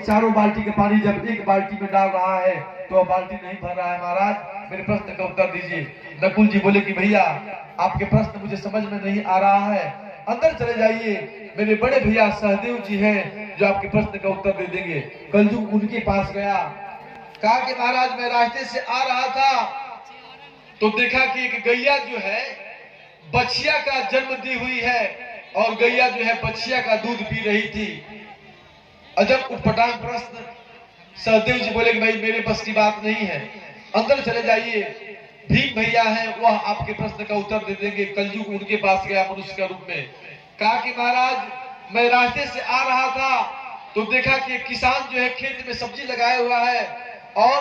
चारों बाल्टी के पानी जब एक बाल्टी में डाल रहा है तो बाल्टी नहीं भर रहा है। महाराज मेरे प्रश्न का उत्तर दीजिए। नकुल जी बोले कि भैया आपके प्रश्न मुझे समझ में नहीं आ रहा है, अंदर चले जाइए, मेरे बड़े भैया सहदेव जी हैं जो आपके प्रश्न का उत्तर दे देंगे। कलयुग उनके पास गया, कहा कि महाराज मैं रास्ते से आ रहा था तो देखा कि एक गैया जो है बछिया का जन्म दी हुई है और गैया जो है बछिया का दूध पी रही थी। अजब उटपटांग प्रश्न। सहदेव जी बोले कि भाई मेरे बस की बात नहीं है, अंदर चले जाइए, भीम भैया हैं वह आपके प्रश्न का उत्तर दे देंगे। कलयुग उनके पास गया मनुष्य का रूप में, कहा कि महाराज मैं रास्ते से आ रहा था तो देखा कि किसान जो है खेत में सब्जी लगाया हुआ है और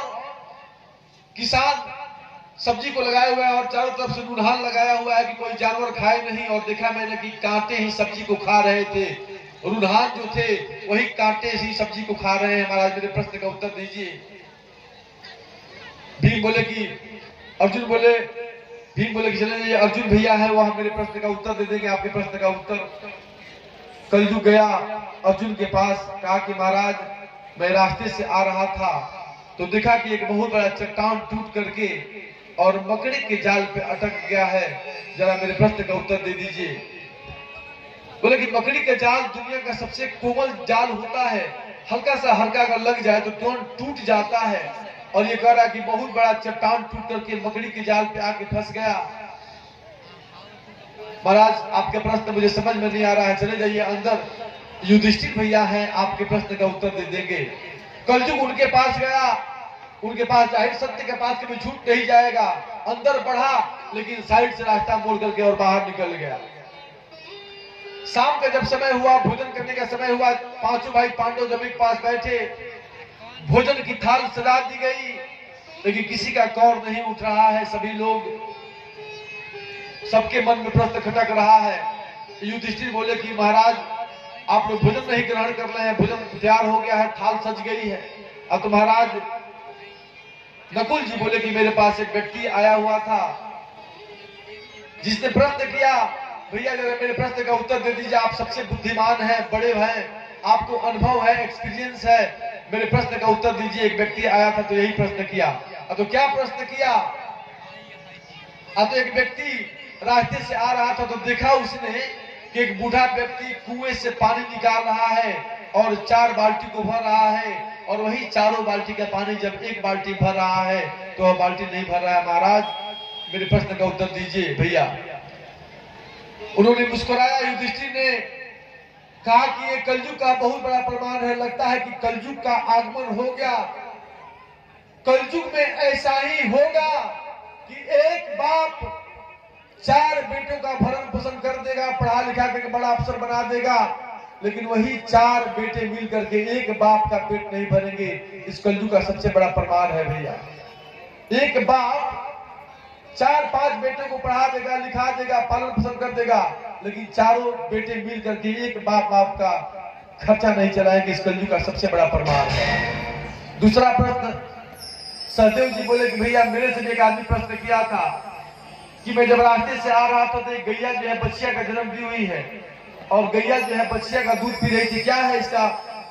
किसान सब्जी को लगाया हुआ है और चारों तरफ से नुनहान लगाया हुआ है कि कोई जानवर खाए नहीं, और देखा मैंने कि कांटे ही सब्जी को खा रहे थे, रुनहान जो थे वही कांटे ही सब्जी को खा रहे हैं। महाराज मेरे प्रश्न का उत्तर दीजिए। भीम बोले कि चले जाइए, अर्जुन भैया है वह मेरे प्रश्न का उत्तर दे देंगे आपके प्रश्न का उत्तर। कलयुग गया अर्जुन के पास, कहा कि महाराज मैं रास्ते से आ रहा था तो देखा कि एक बहुत बड़ा चट्टान टूट करके और मकड़ी के जाल पे अटक गया है, जरा मेरे प्रश्न का उत्तर दे दीजिए। बोले कि मकड़ी का जाल दुनिया का सबसे कोमल जाल होता है, हल्का सा हल्का अगर लग जाए तो तुरंत टूट जाता है, और ये कह रहा है कि बहुत बड़ा चट्टान टूट करके मकड़ी के जाल पे आके फंस गया। महाराज आपके प्रश्न मुझे समझ में नहीं आ रहा है, चले जाइए अंदर, युधिष्ठिर भैया हैं आपके प्रश्न का उत्तर दे देंगे। कलयुग उनके पास गया, उनके पास जाहिर सत्य के पास कभी झूठ नहीं जाएगा, अंदर बढ़ा लेकिन साइड से रास्ता मोड़ करके और बाहर निकल गया। शाम का जब समय हुआ, भोजन करने का समय हुआ, पांचों भाई पांडव जमीन के पास बैठे, भोजन की थाल सजा दी गई लेकिन किसी का कौर नहीं उठ रहा है, सभी लोग, सबके मन में प्रश्न खटक रहा है। युधिष्ठिर बोले कि महाराज आप लोग भोजन नहीं ग्रहण कर रहे हैं, भोजन तैयार हो गया है, थाल सज गई है। अब तो महाराज नकुल जी बोले कि मेरे पास एक व्यक्ति आया हुआ था जिसने प्रश्न किया, भैया जरा मेरे प्रश्न का उत्तर दे दीजिए, आप सबसे बुद्धिमान हैं, बड़े हैं, आपको अनुभव है, एक्सपीरियंस है, मेरे प्रश्न का उत्तर दीजिए। एक व्यक्ति आया था तो यही प्रश्न किया। अब तो क्या प्रश्न किया? अब तो एक व्यक्ति रास्ते से आ रहा था तो देखा उसने कि एक बूढ़ा व्यक्ति कुएं से पानी निकाल रहा है और 4 बाल्टी को भर रहा है, और वही चारों बाल्टी का पानी जब एक बाल्टी भर रहा है तो वह बाल्टी नहीं भर रहा है। महाराज मेरे प्रश्न का उत्तर दीजिए भैया। उन्होंने मुस्कुराया, युधिष्ठिर ने कहा कि ये कलयुग का बहुत बड़ा प्रमाण है, लगता है कि कलयुग का आगमन हो गया। कलयुग में ऐसा ही होगा कि एक बाप 4 बेटों का भरण पोषण कर देगा, पढ़ा लिखा करके बड़ा अफसर बना देगा, लेकिन वही 4 बेटे मिल करके एक बाप का पेट नहीं भरेंगे। इस कलयुग का सबसे बड़ा प्रमाण है भैया। एक बाप 4-5 बेटों को पढ़ा देगा, लिखा देगा, पालन पोषण कर देगा, लेकिन चारों बेटे मिल करके एक बाप का खर्चा नहीं चलाएंगे। इस कलयुग का सबसे बड़ा प्रमाण है। दूसरा प्रश्न, सहदेव जी बोले कि भैया मेरे से एक आदमी प्रश्न किया था कि मैं जब रास्ते से आ रहा था तो एक गैया जो है बछिया का जन्म दी हुई है और गैया जो है बछिया का दूध पी रही थी, क्या है इसका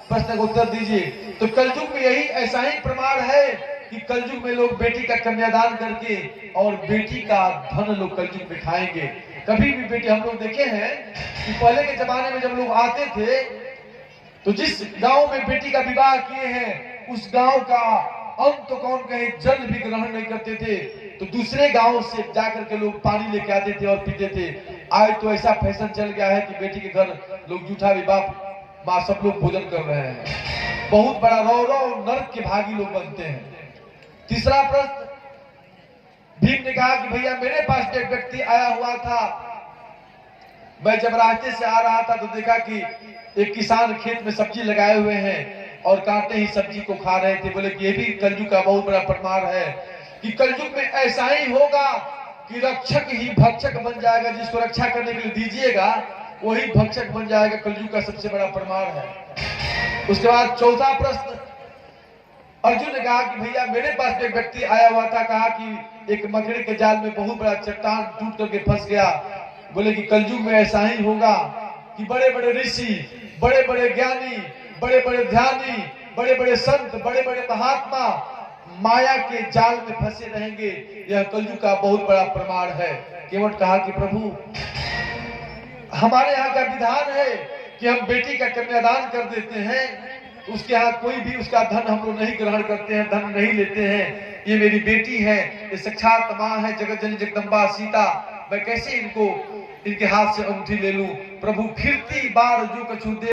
प्रश्न का उत्तर दीजिए। तो कलयुग में यही ऐसा ही प्रमाण है कि कलयुग में लोग बेटी का कन्यादान करके और बेटी का धन लोग कलयुग में खाएंगे। कभी भी बेटी, हम लोग देखे हैं कि पहले के जमाने में जब लोग आते थे तो जिस गांव में बेटी का विवाह किए हैं उस गांव का अन्न तो कौन कहे जल भी ग्रहण नहीं करते थे, तो दूसरे गांव से जाकर के लोग पानी लेके आते थे और पीते थे। आज तो ऐसा फैशन चल गया है कि बेटी के घर लोग जूठा विवाह मां सब लोग भोजन कर रहे हैं, बहुत बड़ा रौरव नरक के भागी लोग बनते हैं। तीसरा प्रश्न, भीम ने कहा कि भैया मेरे पास एक व्यक्ति आया हुआ था, मैं जब रास्ते से आ रहा था तो देखा कि एक किसान खेत में सब्जी लगाए हुए हैं और कांटे ही सब्जी को खा रहे थे। बोले कि ये भी कलयुग का बहुत बड़ा प्रमाण है कि कलयुग में ऐसा ही होगा कि रक्षक ही भक्षक बन जाएगा, जिसको रक्षा करने के लिए दीजिएगा वही भक्षक बन जाएगा। कलयुग का सबसे बड़ा प्रमाण है। उसके बाद चौथा प्रश्न, अर्जुन ने कहा कि भैया मेरे पास एक व्यक्ति आया हुआ था, कहा कि एक मकड़ी के जाल में बहुत बड़ा चट्टान टूट करके फंस गया। बोले कि कलयुग में ऐसा ही होगा कि बड़े बड़े ऋषि, बड़े बड़े ज्ञानी, बड़े बड़े ध्यानी बड़े बड़े संत, बड़े बड़े महात्मा माया के जाल में फंसे रहेंगे। यह कलयुग का बहुत बड़ा प्रमाण है। केवट कहा कि प्रभु, हमारे यहाँ का विधान है कि हम बेटी का कन्यादान कर देते हैं, उसके यहाँ कोई भी उसका धन हम लोग नहीं ग्रहण करते हैं, धन नहीं लेते हैं। ये मेरी बेटी है, ये साक्षात माँ है, जगत जननी जगदम्बा सीता। मैं कैसे इनके हाथ से अंगूठी ले लूं? प्रभु फिरती बार जो कछु दे